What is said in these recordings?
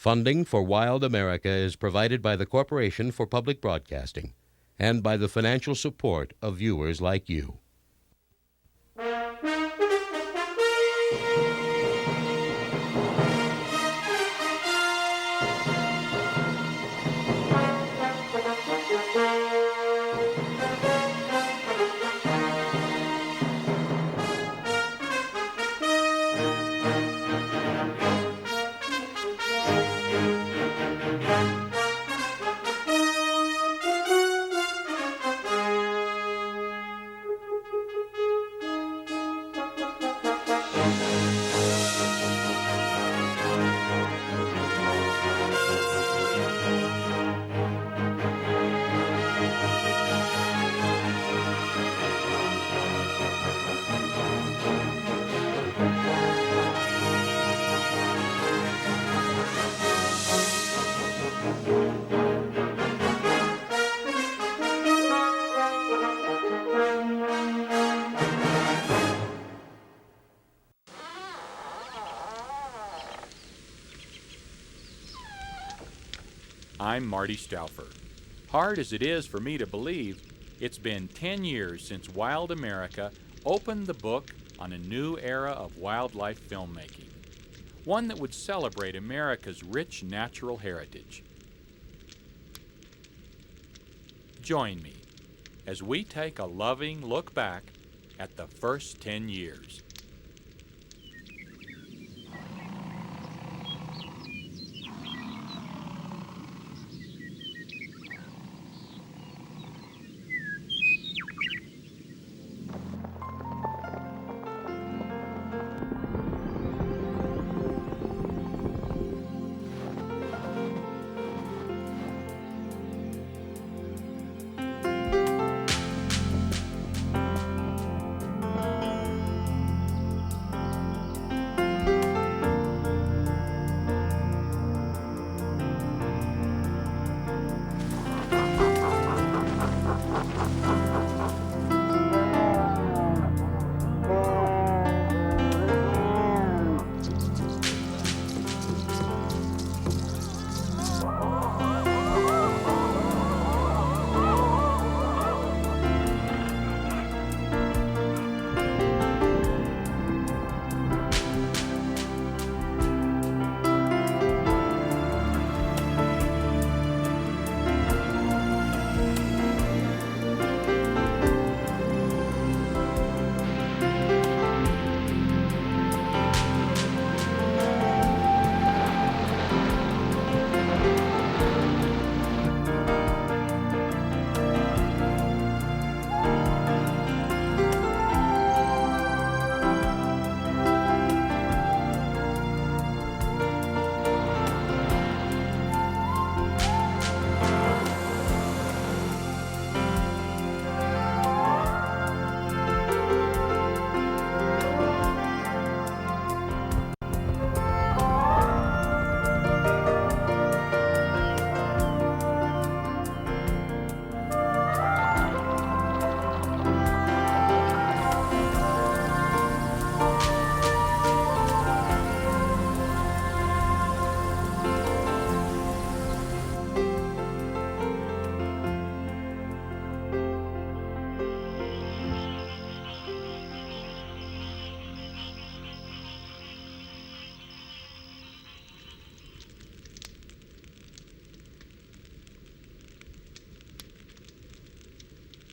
Funding for Wild America is provided by the Corporation for Public Broadcasting and by the financial support of viewers like you. I'm Marty Stouffer. Hard as it is for me to believe, it's been 10 years since Wild America opened the book on a new era of wildlife filmmaking, one that would celebrate America's rich natural heritage. Join me as we take a loving look back at the first 10 years.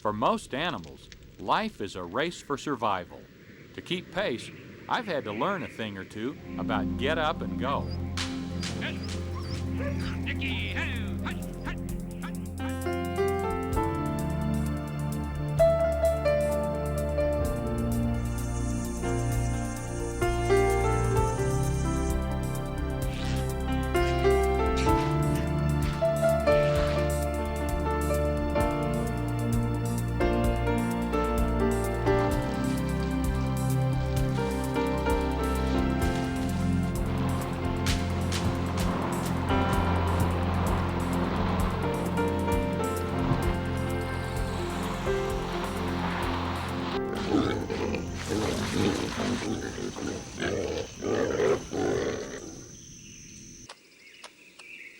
For most animals, life is a race for survival. To keep pace, I've had to learn a thing or two about get up and go.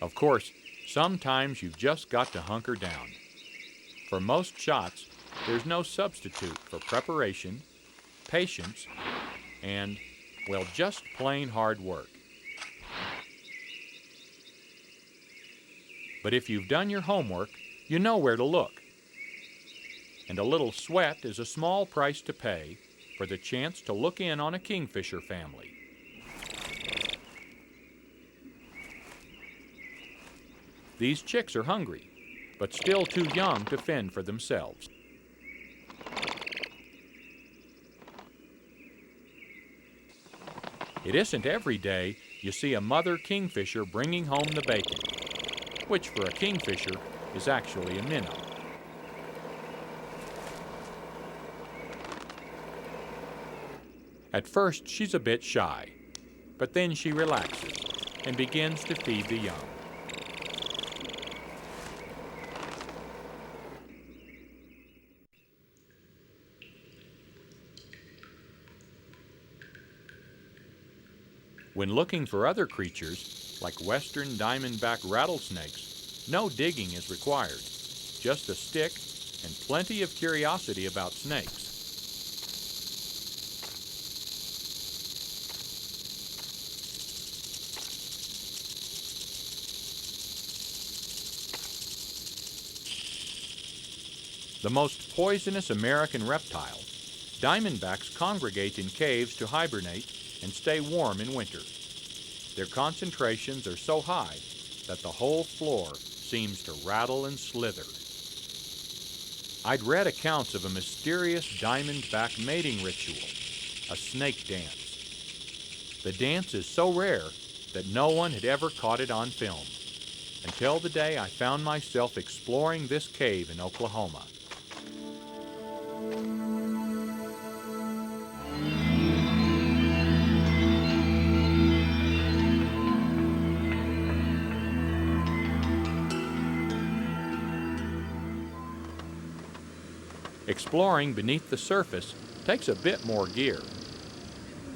Of course, sometimes you've just got to hunker down. For most shots, there's no substitute for preparation, patience, and, well, just plain hard work. But if you've done your homework, you know where to look. And a little sweat is a small price to pay for the chance to look in on a kingfisher family. These chicks are hungry, but still too young to fend for themselves. It isn't every day you see a mother kingfisher bringing home the bacon, which for a kingfisher is actually a minnow. At first, she's a bit shy, but then she relaxes and begins to feed the young. When looking for other creatures, like western diamondback rattlesnakes, no digging is required, just a stick and plenty of curiosity about snakes. The most poisonous American reptile, diamondbacks congregate in caves to hibernate and stay warm in winter. Their concentrations are so high that the whole floor seems to rattle and slither. I'd read accounts of a mysterious diamondback mating ritual, a snake dance. The dance is so rare that no one had ever caught it on film, until the day I found myself exploring this cave in Oklahoma. Exploring beneath the surface takes a bit more gear.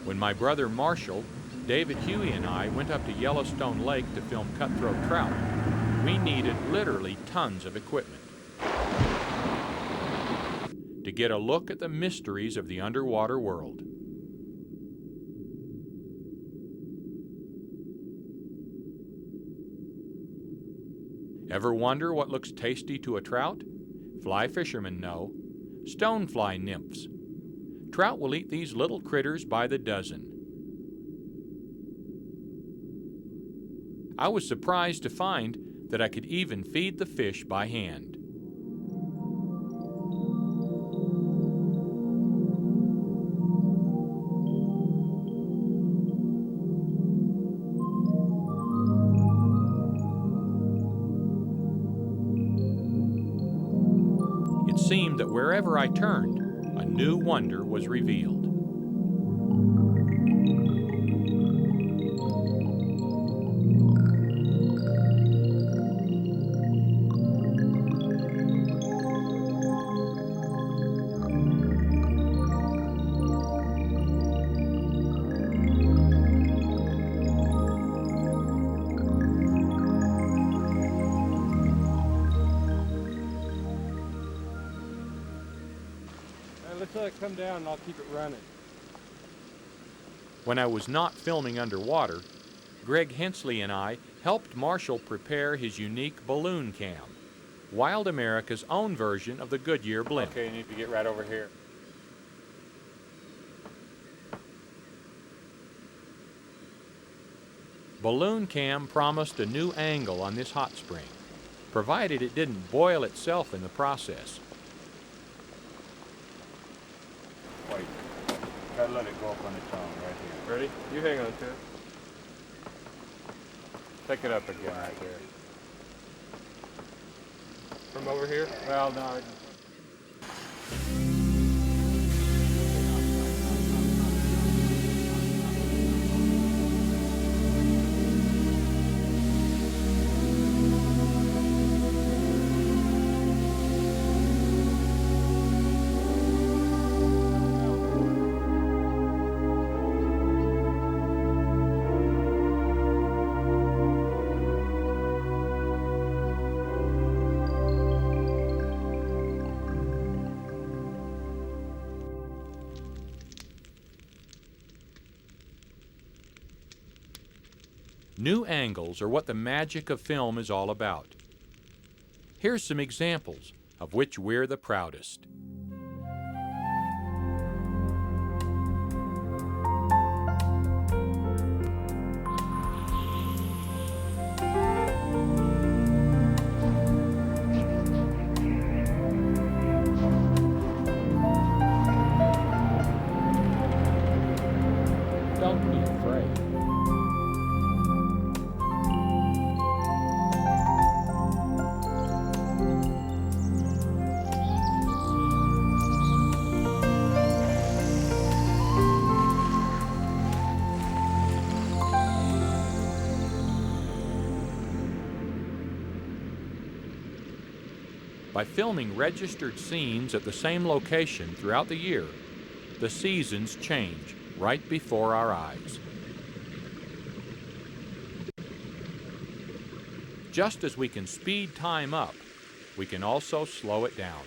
When my brother Marshall, David Huey, and I went up to Yellowstone Lake to film cutthroat trout, we needed literally tons of equipment. To get a look at the mysteries of the underwater world. Ever wonder what looks tasty to a trout? Fly fishermen know. Stonefly nymphs. Trout will eat these little critters by the dozen. I was surprised to find that I could even feed the fish by hand. It seemed that wherever I turned, a new wonder was revealed. Let's let it come down and I'll keep it running. When I was not filming underwater, Greg Hensley and I helped Marshall prepare his unique balloon cam, Wild America's own version of the Goodyear blimp. Okay, you need to get right over here. Balloon cam promised a new angle on this hot spring, provided it didn't boil itself in the process. Wait, gotta let it go up on its own right here. Ready? You hang on to it. Pick it up again right there. From over here? Well, no. New angles are what the magic of film is all about. Here's some examples of which we're the proudest. Don't be afraid. By filming registered scenes at the same location throughout the year, the seasons change right before our eyes. Just as we can speed time up, we can also slow it down.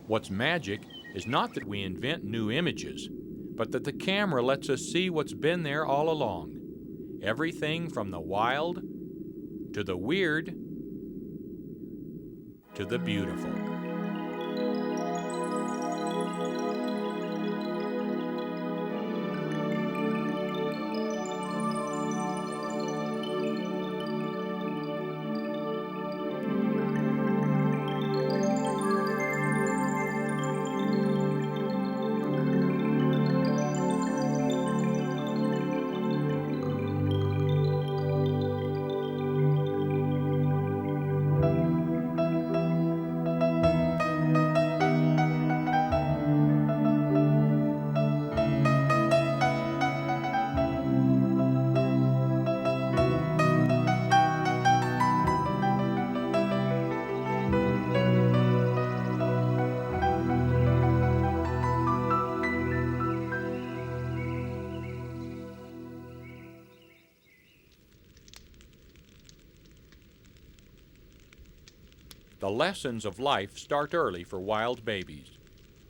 What's magic is not that we invent new images, but that the camera lets us see what's been there all along. Everything from the wild, to the weird, to the beautiful. The lessons of life start early for wild babies,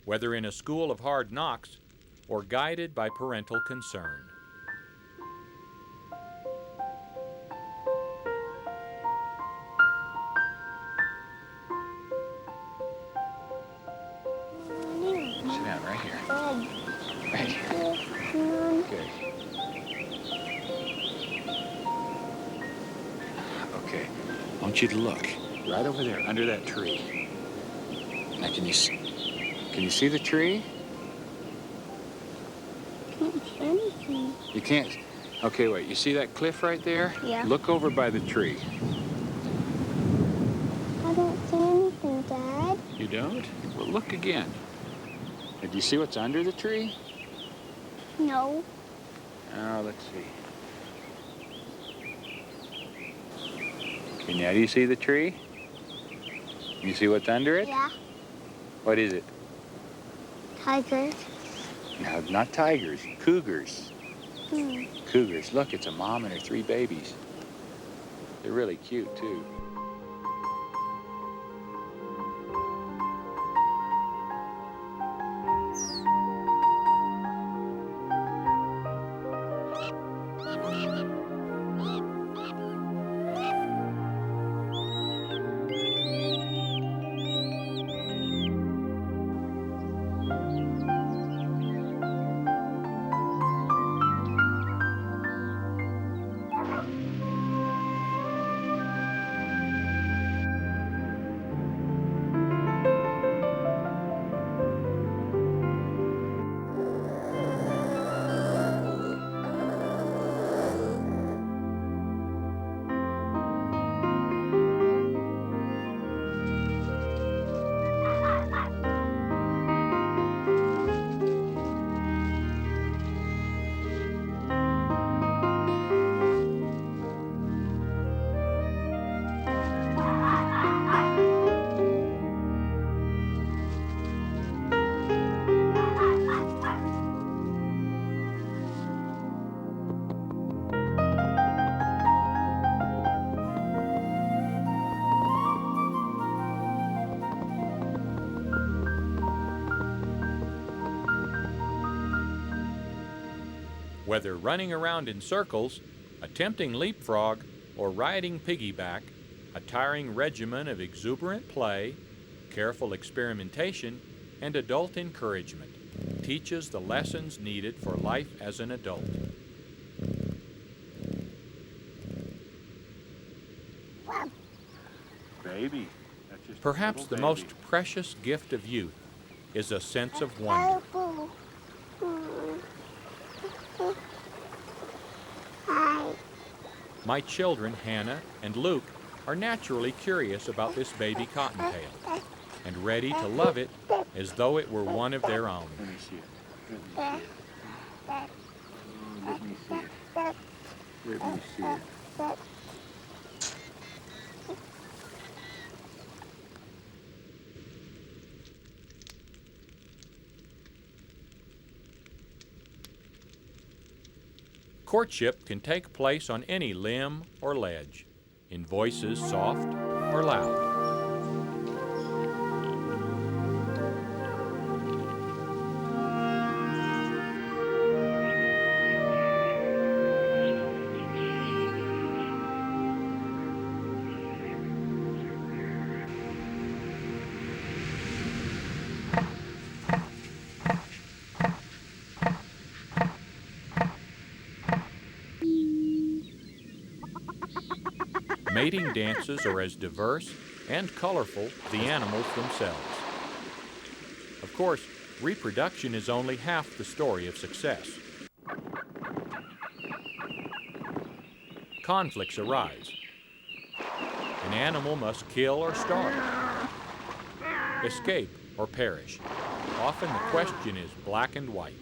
whether in a school of hard knocks or guided by parental concern. Sit down right here. Right here. Okay. Okay. I want you to look right over there under that tree. Now can you see the tree? Can't see anything. You can't. Okay, wait. You see that cliff right there? Yeah. Look over by the tree. I don't see anything, Dad. You don't? Well, look again. Do you see what's under the tree? No. Oh, let's see. Okay, now do you see the tree? You see what's under it? Yeah. What is it? Tigers. No, not tigers. Cougars. Hmm. Cougars. Look, it's a mom and her 3 babies. They're really cute, too. Whether running around in circles, attempting leapfrog, or riding piggyback, a tiring regimen of exuberant play, careful experimentation, and adult encouragement teaches the lessons needed for life as an adult. Baby. That's just Perhaps the most precious gift of youth is a sense of wonder. My children, Hannah and Luke, are naturally curious about this baby cottontail and ready to love it as though it were one of their own. Let me see it. Let me see it. Let me see it. Courtship can take place on any limb or ledge, in voices soft or loud. Mating dances are as diverse and colorful as the animals themselves. Of course, reproduction is only half the story of success. Conflicts arise. An animal must kill or starve, escape or perish. Often the question is black and white.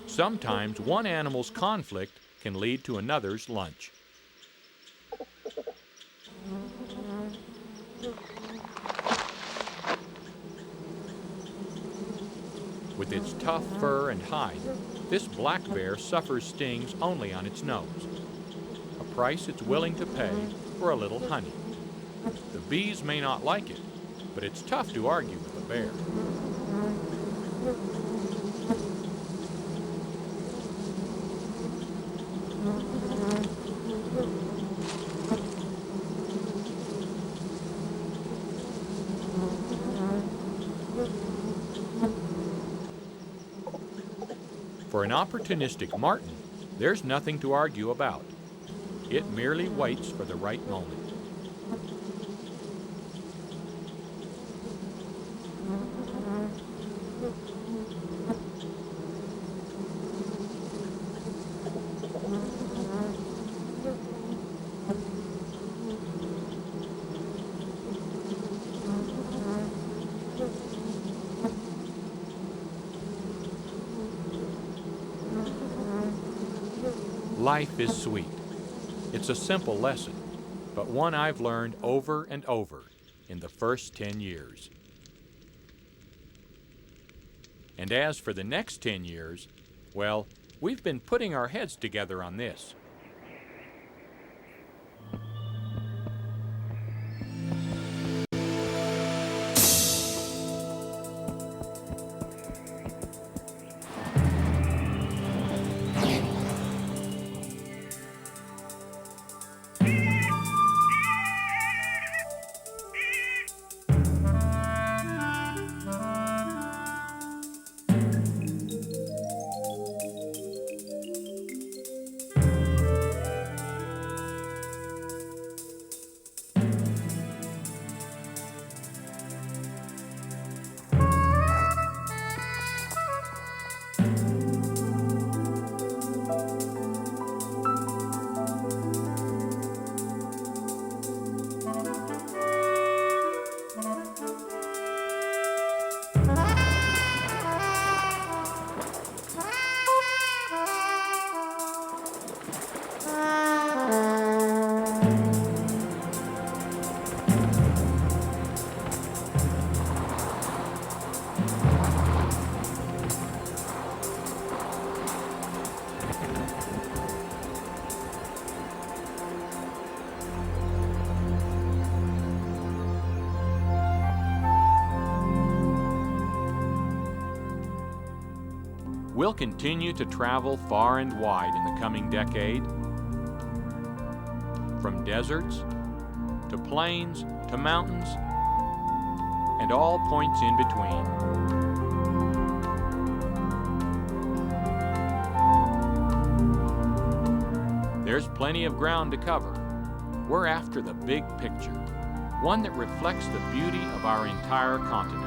Sometimes one animal's conflict can lead to another's lunch. With its tough fur and hide, this black bear suffers stings only on its nose, a price it's willing to pay for a little honey. The bees may not like it, but it's tough to argue with a bear. For an opportunistic marten, there's nothing to argue about. It merely waits for the right moment. Life is sweet. It's a simple lesson, but one I've learned over and over in the first 10 years. And as for the next 10 years, well, we've been putting our heads together on this. We'll continue to travel far and wide in the coming decade, from deserts to plains to mountains and all points in between. There's plenty of ground to cover. We're after the big picture, one that reflects the beauty of our entire continent.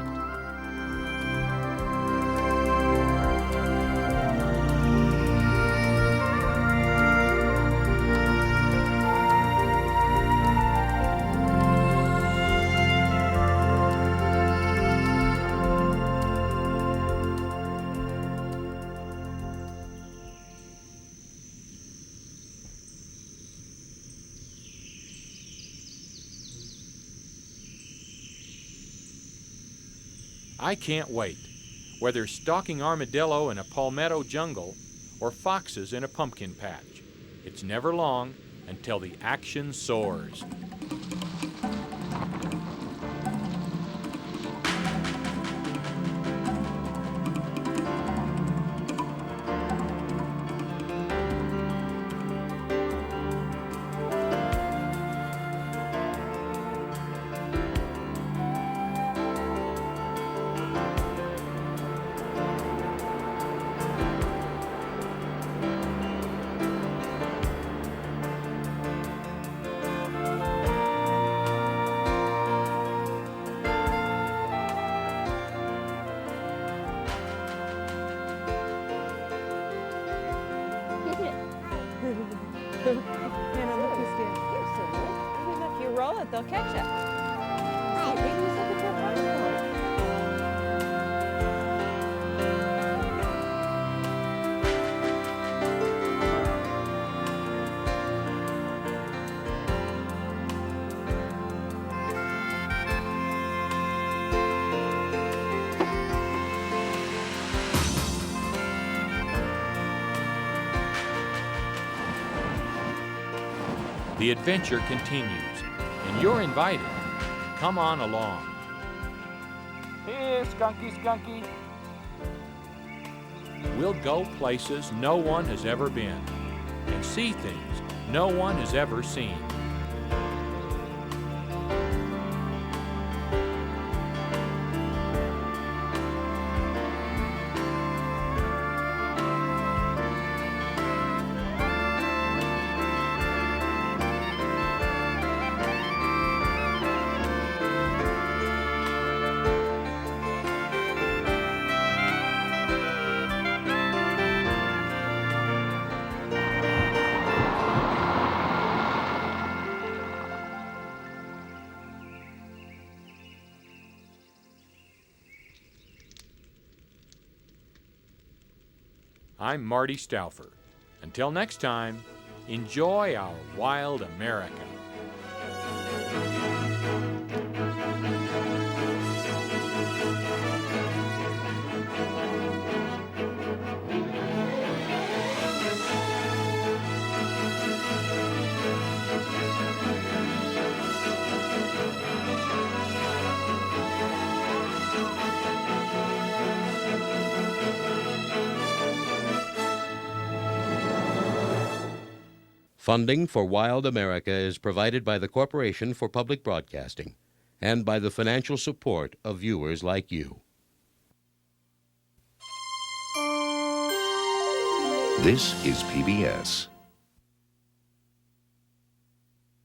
I can't wait, whether stalking armadillo in a palmetto jungle or foxes in a pumpkin patch. It's never long until the action soars. Hannah, look who's here. You're so good. Even if you roll it, they'll catch it. Hey, maybe you look at your popcorn. The adventure continues, and you're invited. Come on along. Here, Skunky, Skunky. We'll go places no one has ever been and see things no one has ever seen. I'm Marty Stouffer. Until next time, enjoy our wild America. Funding for Wild America is provided by the Corporation for Public Broadcasting and by the financial support of viewers like you. This is PBS.